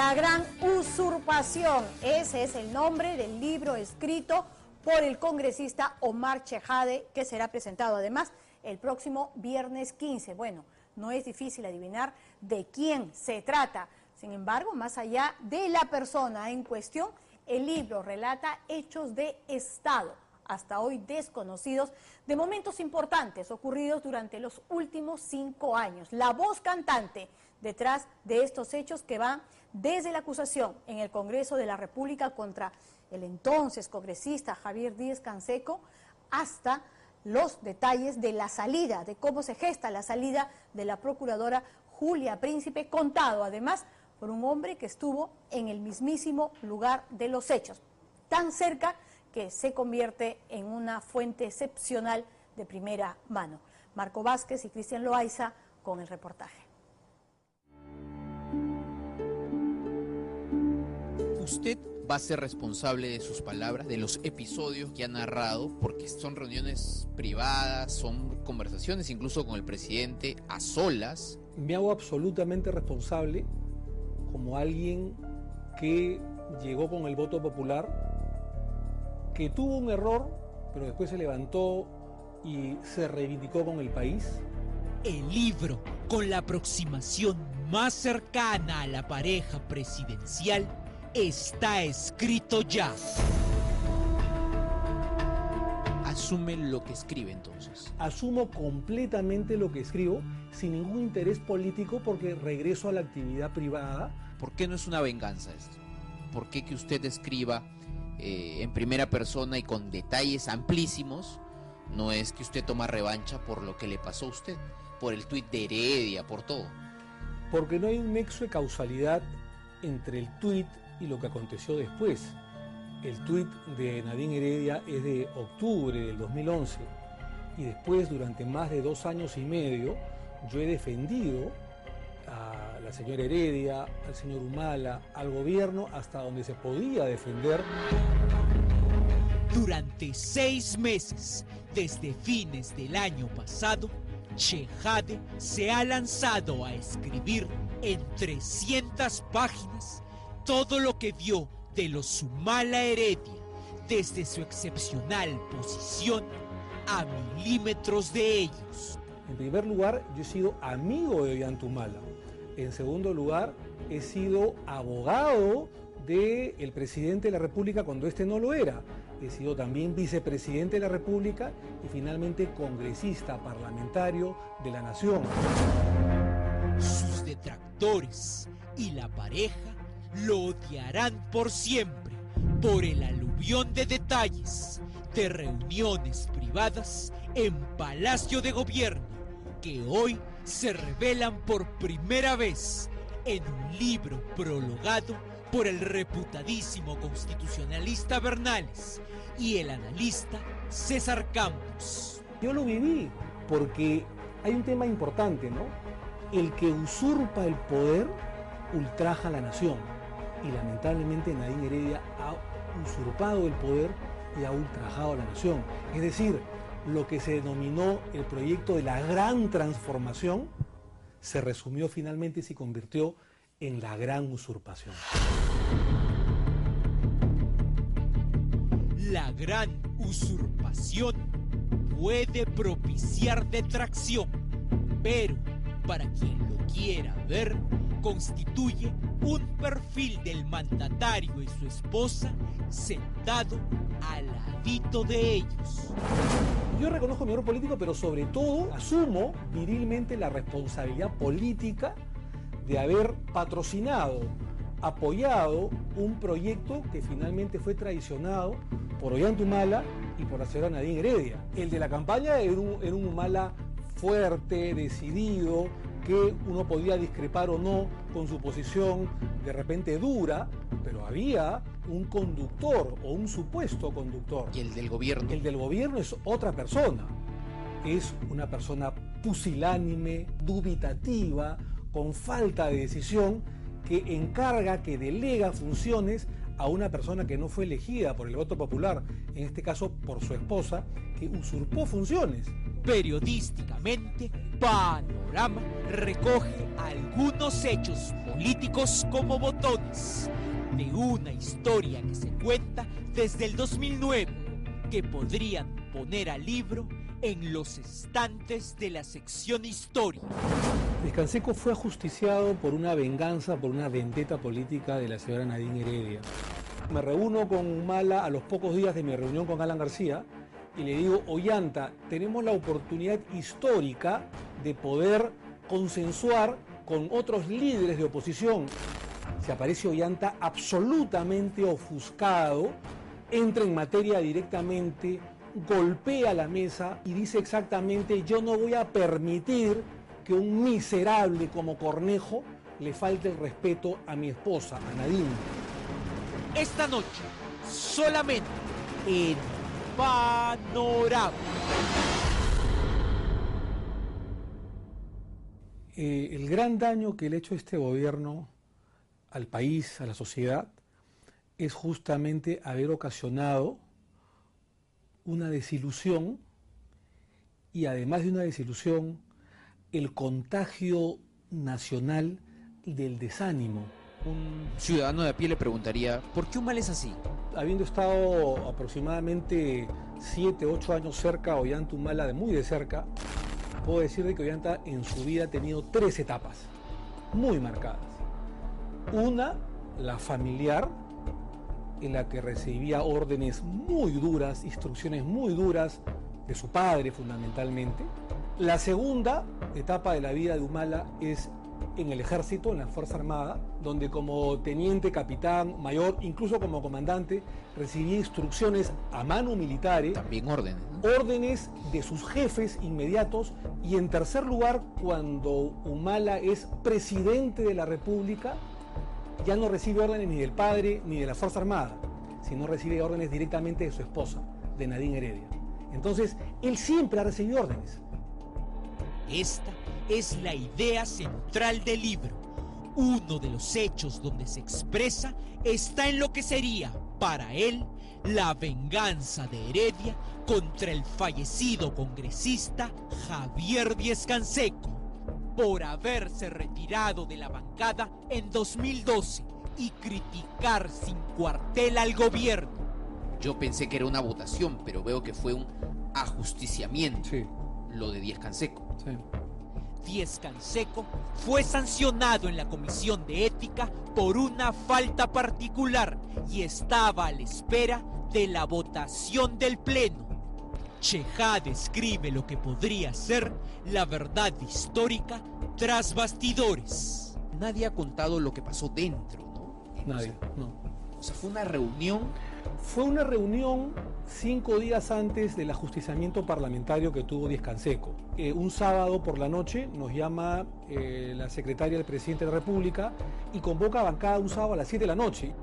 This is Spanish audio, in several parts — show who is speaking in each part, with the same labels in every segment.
Speaker 1: La gran usurpación, ese es el nombre del libro escrito por el congresista Omar Chejade, que será presentado además el próximo viernes 15. Bueno, no es difícil adivinar de quién se trata. Sin embargo, más allá de la persona en cuestión, el libro relata hechos de Estado, hasta hoy desconocidos, de momentos importantes ocurridos durante los últimos 5 años. La voz cantante detrás de estos hechos que van desde la acusación en el Congreso de la República contra el entonces congresista Javier Díez-Canseco hasta los detalles de la salida, de cómo se gesta la salida de la procuradora Julia Príncipe, contado además por un hombre que estuvo en el mismísimo lugar de los hechos, tan cerca que se convierte en una fuente excepcional de primera mano. Marco Vázquez y Cristian Loaiza con el reportaje.
Speaker 2: Usted va a ser responsable de sus palabras, de los episodios que ha narrado, porque son reuniones privadas, son conversaciones incluso con el presidente a solas.
Speaker 3: Me hago absolutamente responsable como alguien que llegó con el voto popular, que tuvo un error, pero después se levantó y se reivindicó con el país.
Speaker 4: El libro con la aproximación más cercana a la pareja presidencial está escrito ya.
Speaker 2: ¿Asume lo que escribe entonces?
Speaker 3: Asumo completamente lo que escribo, sin ningún interés político, porque regreso a la actividad privada.
Speaker 2: ¿Por qué no es una venganza esto? ¿Por qué que usted escriba en primera persona y con detalles amplísimos? No es que usted toma revancha por lo que le pasó a usted, por el tuit de Heredia, por todo.
Speaker 3: Porque no hay un nexo de causalidad entre el tuit y lo que aconteció después. El tuit de Nadine Heredia es de octubre del 2011 y después, durante más de 2 años y medio, yo he defendido a la señora Heredia, al señor Humala, al gobierno, hasta donde se podía defender.
Speaker 4: Durante 6 meses, desde fines del año pasado, Chejade se ha lanzado a escribir en 300 páginas todo lo que vio de los Humala Heredia, desde su excepcional posición a milímetros de ellos.
Speaker 3: En primer lugar, yo he sido amigo de Ollanta Humala. En segundo lugar, he sido abogado del presidente de la República cuando este no lo era. He sido también vicepresidente de la República y finalmente congresista parlamentario de la Nación.
Speaker 4: Sus detractores y la pareja lo odiarán por siempre por el aluvión de detalles de reuniones privadas en Palacio de Gobierno que hoy se revelan por primera vez en un libro prologado por el reputadísimo constitucionalista Bernales y el analista César Campos.
Speaker 3: Yo lo viví porque hay un tema importante, ¿no? El que usurpa el poder ultraja a la nación. Y lamentablemente Nadine Heredia ha usurpado el poder y ha ultrajado a la nación. Es decir, lo que se denominó el proyecto de la gran transformación se resumió finalmente y se convirtió en la gran usurpación.
Speaker 4: La gran usurpación puede propiciar detracción, pero para quien lo quiera ver, constituye un perfil del mandatario y su esposa sentado al ladito de ellos.
Speaker 3: Yo reconozco mi error político, pero sobre todo asumo virilmente la responsabilidad política de haber patrocinado, apoyado un proyecto que finalmente fue traicionado por Ollanta Humala y por la señora Nadine Heredia. El de la campaña era un Humala fuerte, decidido, que uno podía discrepar o no con su posición de repente dura, pero había un conductor o un supuesto conductor.
Speaker 2: ¿Y el del gobierno?
Speaker 3: El del gobierno es otra persona. Es una persona pusilánime, dubitativa, con falta de decisión, que encarga, que delega funciones a una persona que no fue elegida por el voto popular, en este caso por su esposa, que usurpó funciones.
Speaker 4: Periodísticamente, Panorama recoge algunos hechos políticos como botones de una historia que se cuenta desde el 2009, que podrían poner al libro en los estantes de la sección Historia.
Speaker 3: Díaz Canseco fue ajusticiado por una venganza, por una vendetta política de la señora Nadine Heredia. Me reúno con Humala a los pocos días de mi reunión con Alan García y le digo: Ollanta, tenemos la oportunidad histórica de poder consensuar con otros líderes de oposición. Se aparece Ollanta absolutamente ofuscado, entra en materia directamente, golpea la mesa y dice exactamente: yo no voy a permitir que un miserable como Cornejo le falte el respeto a mi esposa, a Nadine.
Speaker 4: Esta noche, solamente en Panorama.
Speaker 3: El gran daño que le ha hecho este gobierno al país, a la sociedad, es justamente haber ocasionado una desilusión y, además de una desilusión, el contagio nacional del desánimo.
Speaker 2: Un ciudadano de a pie le preguntaría, ¿por qué Humala es así?
Speaker 3: Habiendo estado aproximadamente 7, 8 años cerca a Ollanta Humala, de muy de cerca, puedo decir de que Ollanta en su vida ha tenido 3 etapas muy marcadas. Una, la familiar, en la que recibía órdenes muy duras, instrucciones muy duras de su padre fundamentalmente. La segunda etapa de la vida de Humala es en el ejército, en la Fuerza Armada, donde como teniente, capitán, mayor, incluso como comandante, recibía instrucciones a mano militares.
Speaker 2: También órdenes, ¿no?
Speaker 3: Órdenes de sus jefes inmediatos. Y en tercer lugar, cuando Humala es presidente de la República, ya no recibe órdenes ni del padre ni de la Fuerza Armada, sino recibe órdenes directamente de su esposa, de Nadine Heredia. Entonces, él siempre ha recibido órdenes.
Speaker 4: Esta es la idea central del libro. Uno de los hechos donde se expresa está en lo que sería, para él, la venganza de Heredia contra el fallecido congresista Javier Díaz Canseco, por haberse retirado de la bancada en 2012 y criticar sin cuartel al gobierno.
Speaker 2: Yo pensé que era una votación, pero veo que fue un ajusticiamiento,
Speaker 3: Sí.
Speaker 2: lo de Díaz Canseco.
Speaker 3: Sí.
Speaker 4: Díaz Canseco fue sancionado en la Comisión de Ética por una falta particular y estaba a la espera de la votación del Pleno. Chejá describe lo que podría ser la verdad histórica tras bastidores.
Speaker 2: Nadie ha contado lo que pasó dentro, ¿no?
Speaker 3: Nadie, no.
Speaker 2: O sea, fue una reunión.
Speaker 3: Fue una reunión 5 días antes del ajusticiamiento parlamentario que tuvo Díaz Canseco. Un sábado por la noche nos llama la secretaria del presidente de la República y convoca a bancada un sábado a las 7 de la noche.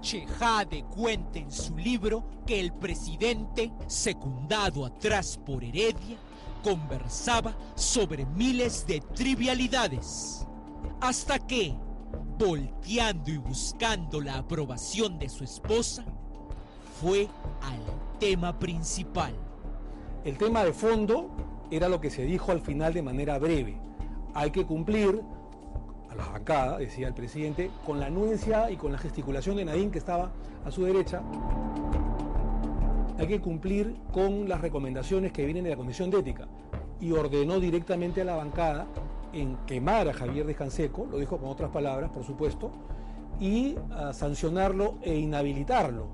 Speaker 4: Chejade cuenta en su libro que el presidente, secundado atrás por Heredia, conversaba sobre miles de trivialidades, hasta que, volteando y buscando la aprobación de su esposa, fue al tema principal.
Speaker 3: El tema de fondo era lo que se dijo al final de manera breve. Hay que cumplir, a la bancada, decía el presidente, con la anuencia y con la gesticulación de Nadine, que estaba a su derecha. Hay que cumplir con las recomendaciones que vienen de la Comisión de Ética. Y ordenó directamente a la bancada en quemar a Javier Díaz Canseco, lo dijo con otras palabras, por supuesto, y a sancionarlo e inhabilitarlo.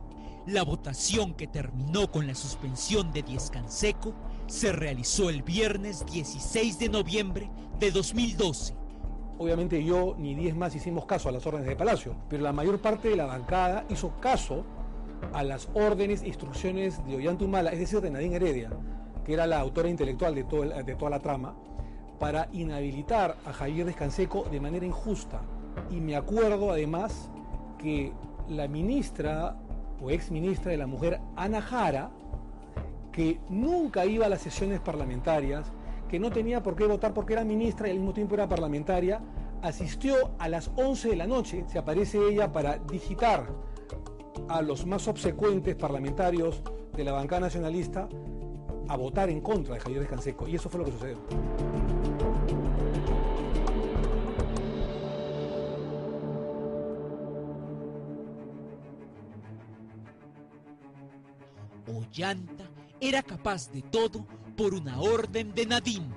Speaker 4: La votación, que terminó con la suspensión de Díaz Canseco, se realizó el viernes 16 de noviembre de 2012.
Speaker 3: Obviamente yo ni 10 más hicimos caso a las órdenes de Palacio, pero la mayor parte de la bancada hizo caso a las órdenes e instrucciones de Ollanta Humala, es decir, de Nadine Heredia, que era la autora intelectual de toda la trama, para inhabilitar a Javier Díaz Canseco de manera injusta. Y me acuerdo además que la ministra o exministra de la Mujer, Ana Jara, que nunca iba a las sesiones parlamentarias, que no tenía por qué votar porque era ministra y al mismo tiempo era parlamentaria, asistió a las 11 de la noche, se aparece ella para digitar a los más obsecuentes parlamentarios de la bancada nacionalista, a votar en contra de Javier Canseco, y eso fue lo que sucedió.
Speaker 4: Ollanta era capaz de todo por una orden de Nadine.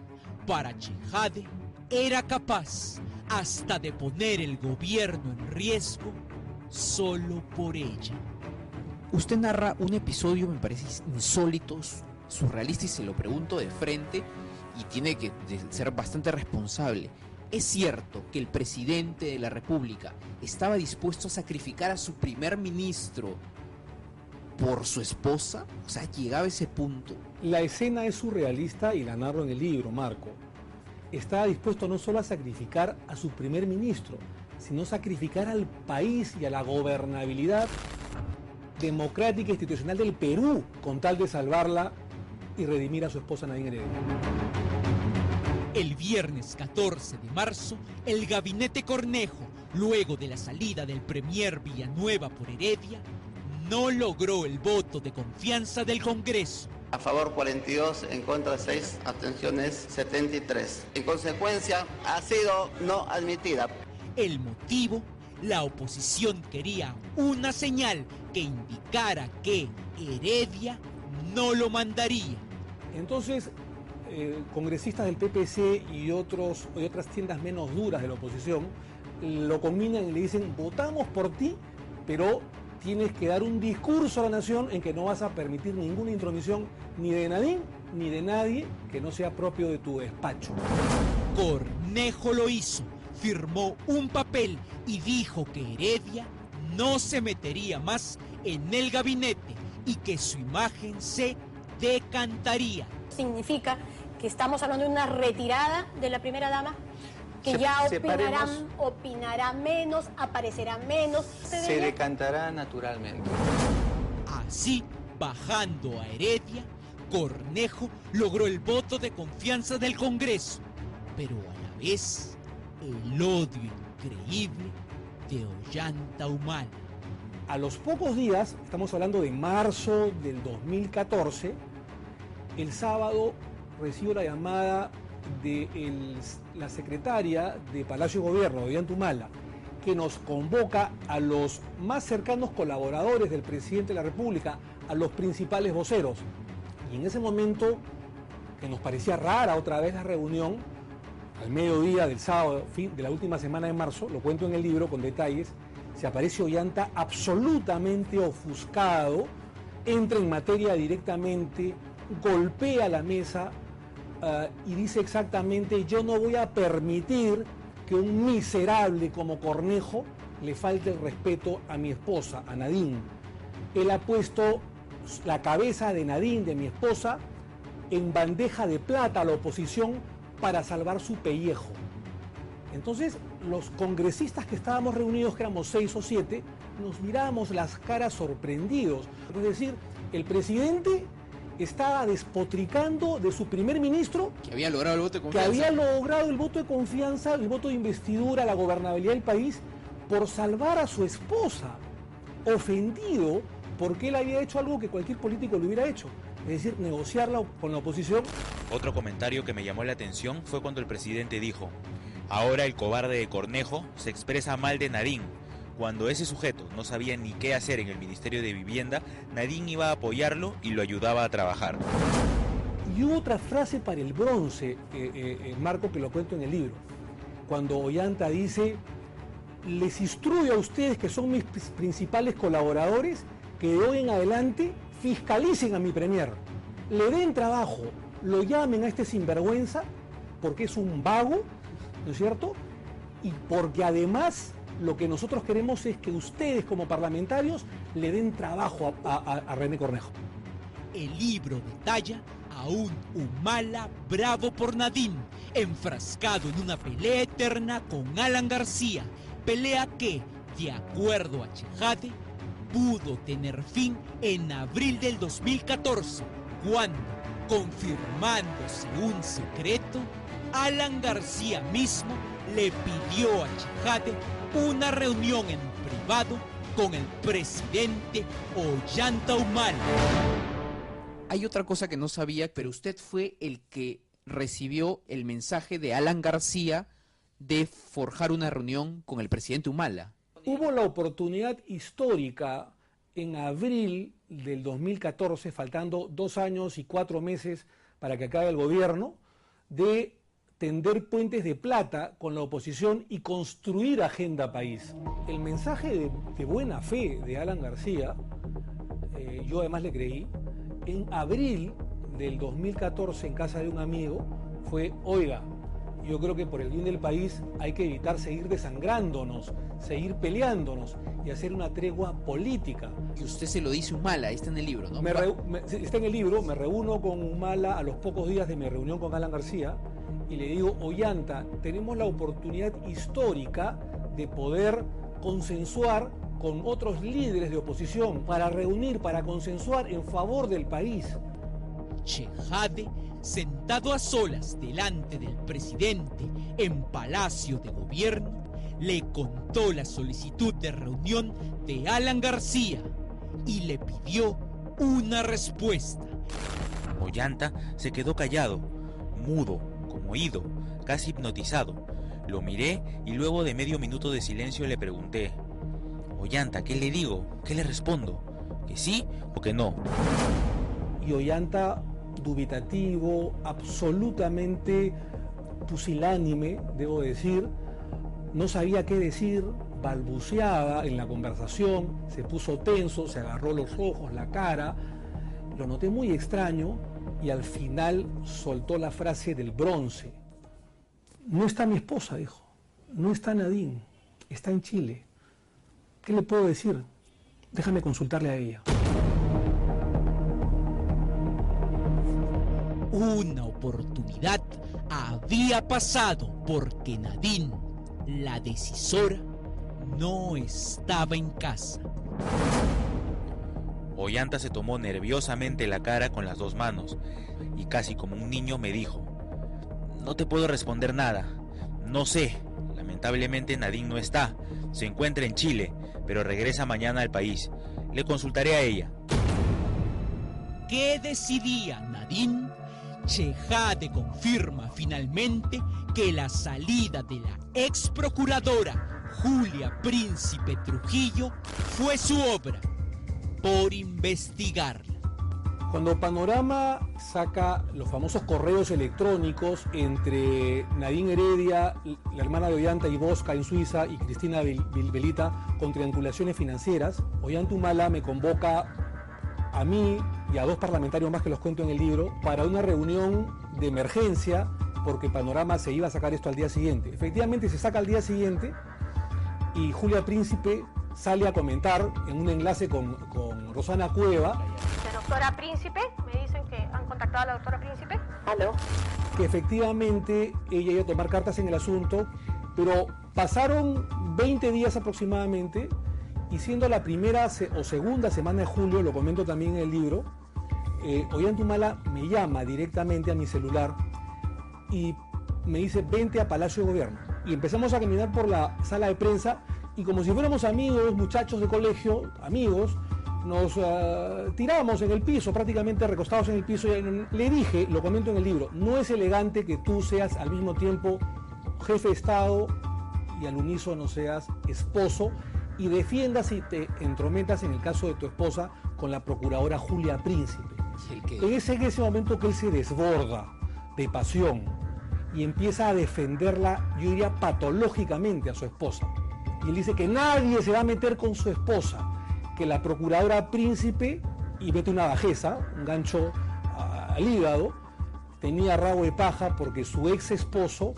Speaker 4: Parachejade era capaz hasta de poner el gobierno en riesgo solo por ella.
Speaker 2: Usted narra un episodio, me parece insólito, surrealista, y se lo pregunto de frente, y tiene que ser bastante responsable. ¿Es cierto que el presidente de la República estaba dispuesto a sacrificar a su primer ministro por su esposa? O sea, llegaba a ese punto.
Speaker 3: La escena es surrealista y la narro en el libro, Marco. Estaba dispuesto no solo a sacrificar a su primer ministro, sino sacrificar al país y a la gobernabilidad democrática e institucional del Perú con tal de salvarla y redimir a su esposa Nadine Heredia.
Speaker 4: El viernes 14 de marzo, el gabinete Cornejo, luego de la salida del premier Villanueva por Heredia, no logró el voto de confianza del Congreso.
Speaker 5: A favor 42, en contra 6, abstenciones 73. En consecuencia, ha sido no admitida.
Speaker 4: El motivo, la oposición quería una señal que indicara que Heredia no lo mandaría.
Speaker 3: Entonces, congresistas del PPC y otras tiendas menos duras de la oposición lo combinan y le dicen: votamos por ti, pero tienes que dar un discurso a la nación en que no vas a permitir ninguna intromisión ni de Nadine ni de nadie que no sea propio de tu despacho.
Speaker 4: Cornejo lo hizo, firmó un papel y dijo que Heredia no se metería más en el gabinete y que su imagen se decantaría.
Speaker 1: ¿Significa que estamos hablando de una retirada de la primera dama? Que ya opinará menos, aparecerá menos.
Speaker 6: Se decantará naturalmente.
Speaker 4: Así, bajando a Heredia, Cornejo logró el voto de confianza del Congreso, pero a la vez el odio increíble de Ollanta Humala.
Speaker 3: A los pocos días, estamos hablando de marzo del 2014, el sábado recibo la llamada de la secretaria de Palacio de Gobierno, Ollanta Humala, que nos convoca a los más cercanos colaboradores del presidente de la República, a los principales voceros. Y en ese momento, que nos parecía rara otra vez la reunión, al mediodía del sábado, fin de la última semana de marzo, lo cuento en el libro con detalles, se aparece Ollanta absolutamente ofuscado, entra en materia directamente, golpea la mesa, y dice exactamente: yo no voy a permitir que un miserable como Cornejo le falte el respeto a mi esposa, a Nadine. Él ha puesto la cabeza de Nadine, de mi esposa, en bandeja de plata a la oposición para salvar su pellejo. Entonces, los congresistas que estábamos reunidos, que éramos 6 o 7, nos mirábamos las caras sorprendidos. Es decir, el presidente estaba despotricando de su primer ministro,
Speaker 2: Que había logrado el voto de confianza.
Speaker 3: que había logrado el voto de confianza, el voto de investidura, la gobernabilidad del país, por salvar a su esposa, ofendido porque él había hecho algo que cualquier político lo hubiera hecho, es decir, negociarla con la oposición.
Speaker 7: Otro comentario que me llamó la atención fue cuando el presidente dijo: ahora el cobarde de Cornejo se expresa mal de Nadine. Cuando ese sujeto no sabía ni qué hacer en el Ministerio de Vivienda, Nadine iba a apoyarlo y lo ayudaba a trabajar.
Speaker 3: Y hubo otra frase para el bronce, Marco, que lo cuento en el libro, cuando Ollanta dice: les instruyo a ustedes, que son mis principales colaboradores, que de hoy en adelante fiscalicen a mi premier, le den trabajo, lo llamen a este sinvergüenza porque es un vago, ¿no es cierto? Y porque además lo que nosotros queremos es que ustedes como parlamentarios le den trabajo a René Cornejo.
Speaker 4: El libro detalla a un Humala bravo por Nadine, enfrascado en una pelea eterna con Alan García, pelea que, de acuerdo a Chejade, pudo tener fin en abril del 2014, cuando, confirmándose un secreto, Alan García mismo le pidió a Chejade una reunión en privado con el presidente Ollanta Humala.
Speaker 2: Hay otra cosa que no sabía, pero usted fue el que recibió el mensaje de Alan García de forjar una reunión con el presidente Humala.
Speaker 3: Hubo la oportunidad histórica en abril del 2014, faltando 2 años y 4 meses para que acabe el gobierno, de tender puentes de plata con la oposición y construir agenda país. El mensaje de buena fe de Alan García, yo además le creí, en abril del 2014 en casa de un amigo fue: oiga, yo creo que por el bien del país hay que evitar seguir desangrándonos, seguir peleándonos y hacer una tregua política.
Speaker 2: Y usted se lo dice Humala, está en el libro, ¿no?
Speaker 3: Está en el libro, me reúno con Humala a los pocos días de mi reunión con Alan García y le digo: Ollanta, tenemos la oportunidad histórica de poder consensuar con otros líderes de oposición para reunir, para consensuar en favor del país.
Speaker 4: Chejade, sentado a solas delante del presidente en Palacio de Gobierno, le contó la solicitud de reunión de Alan García y le pidió una respuesta.
Speaker 7: Ollanta se quedó callado, mudo, como ido, casi hipnotizado. Lo miré y luego de medio minuto de silencio le pregunté: Ollanta, ¿qué le digo? ¿Qué le respondo? ¿Que sí o que no?
Speaker 3: Y Ollanta, dubitativo, absolutamente pusilánime, debo decir, no sabía qué decir, balbuceaba en la conversación, se puso tenso, se agarró los ojos, la cara, lo noté muy extraño y al final soltó la frase del bronce. No está mi esposa, dijo, no está Nadine, está en Chile. ¿Qué le puedo decir? Déjame consultarle a ella.
Speaker 4: Una oportunidad había pasado porque Nadine, la decisora, no estaba en casa.
Speaker 7: Ollanta se tomó nerviosamente la cara con las 2 manos y casi como un niño me dijo: no te puedo responder nada, no sé, lamentablemente Nadine no está, se encuentra en Chile, pero regresa mañana al país, le consultaré a ella.
Speaker 4: ¿Qué decidía Nadine? Chejade confirma finalmente que la salida de la ex procuradora Julia Príncipe Trujillo fue su obra por investigarla.
Speaker 3: Cuando Panorama saca los famosos correos electrónicos entre Nadine Heredia, la hermana de Ollanta y Bosca en Suiza, y Cristina Bilbelita con triangulaciones financieras, Ollanta Humala me convoca a mí y a 2 parlamentarios más que los cuento en el libro para una reunión de emergencia porque Panorama se iba a sacar esto al día siguiente. Efectivamente se saca al día siguiente y Julia Príncipe sale a comentar en un enlace con Rosana Cueva.
Speaker 1: ¿La doctora Príncipe? Me dicen que han contactado a la doctora Príncipe. ¿Aló?
Speaker 3: Que efectivamente ella iba a tomar cartas en el asunto, pero pasaron 20 días aproximadamente y siendo la primera o segunda semana de julio, lo comento también en el libro, Ollanta Humala me llama directamente a mi celular y me dice: vente a Palacio de Gobierno. Y empezamos a caminar por la sala de prensa y como si fuéramos amigos, muchachos de colegio, amigos, nos tiramos en el piso, prácticamente recostados en el piso, y le dije, lo comento en el libro: no es elegante que tú seas al mismo tiempo jefe de Estado y al unísono seas esposo y defiendas y te entrometas en el caso de tu esposa con la procuradora Julia Príncipe. Es en ese momento que él se desborda de pasión y empieza a defenderla, yo diría patológicamente, a su esposa. Y él dice que nadie se va a meter con su esposa, que la procuradora Príncipe, y mete una bajeza, un gancho al hígado, tenía rabo de paja porque su ex esposo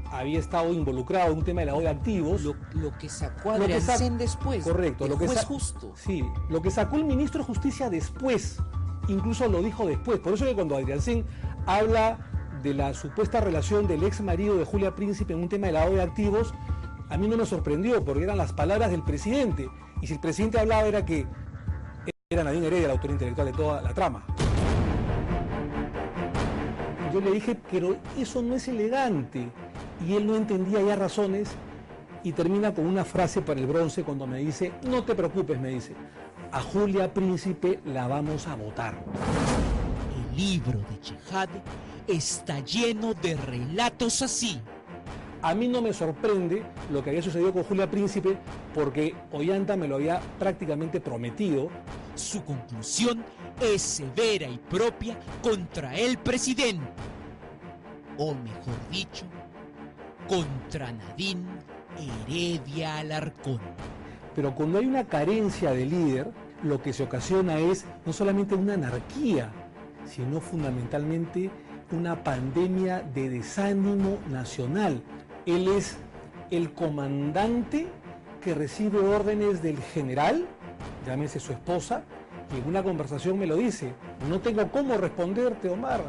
Speaker 3: había estado involucrado en un tema de lavado de activos.
Speaker 2: Lo que sacó Adriancén después.
Speaker 3: Correcto.
Speaker 2: Lo que es justo.
Speaker 3: Sí, lo que sacó el ministro de Justicia después, incluso lo dijo después. Por eso que cuando Adriancén habla de la supuesta relación del ex marido de Julia Príncipe en un tema de lavado de activos, a mí no me sorprendió porque eran las palabras del presidente. Y si el presidente hablaba era que era Nadine Heredia la autora intelectual de toda la trama. Yo le dije, pero eso no es elegante. Y él no entendía ya razones y termina con una frase para el bronce cuando me dice: no te preocupes, me dice, a Julia Príncipe la vamos a votar.
Speaker 4: El libro de Chejade está lleno de relatos así.
Speaker 3: A mí no me sorprende lo que había sucedido con Julia Príncipe porque Ollanta me lo había prácticamente prometido.
Speaker 4: Su conclusión es severa y propia contra el presidente. O mejor dicho, contra Nadine Heredia Alarcón.
Speaker 3: Pero cuando hay una carencia de líder, lo que se ocasiona es no solamente una anarquía, sino fundamentalmente una pandemia de desánimo nacional. Él es el comandante que recibe órdenes del general, llámese su esposa, y en una conversación me lo dice: no tengo cómo responderte, Omar,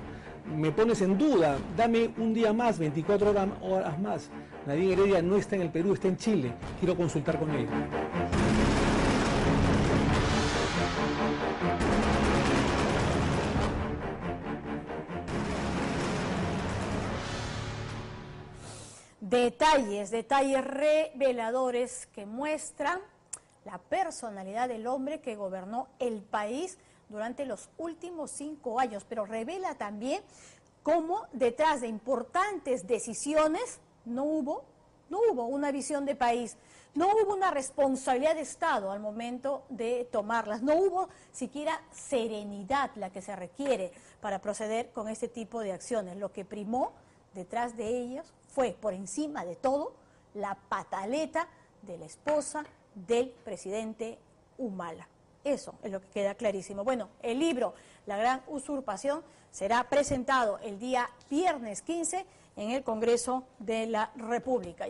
Speaker 3: me pones en duda, dame un día más, 24 horas más. Nadine Heredia no está en el Perú, está en Chile, quiero consultar con ella.
Speaker 1: Detalles reveladores que muestran la personalidad del hombre que gobernó el país durante los últimos 5 años, pero revela también cómo detrás de importantes decisiones no hubo una visión de país, no hubo una responsabilidad de Estado al momento de tomarlas, no hubo siquiera serenidad la que se requiere para proceder con este tipo de acciones. Lo que primó detrás de ellas fue, por encima de todo, la pataleta de la esposa del presidente Humala. Eso es lo que queda clarísimo. Bueno, el libro La Gran Usurpación será presentado el día viernes 15 en el Congreso de la República.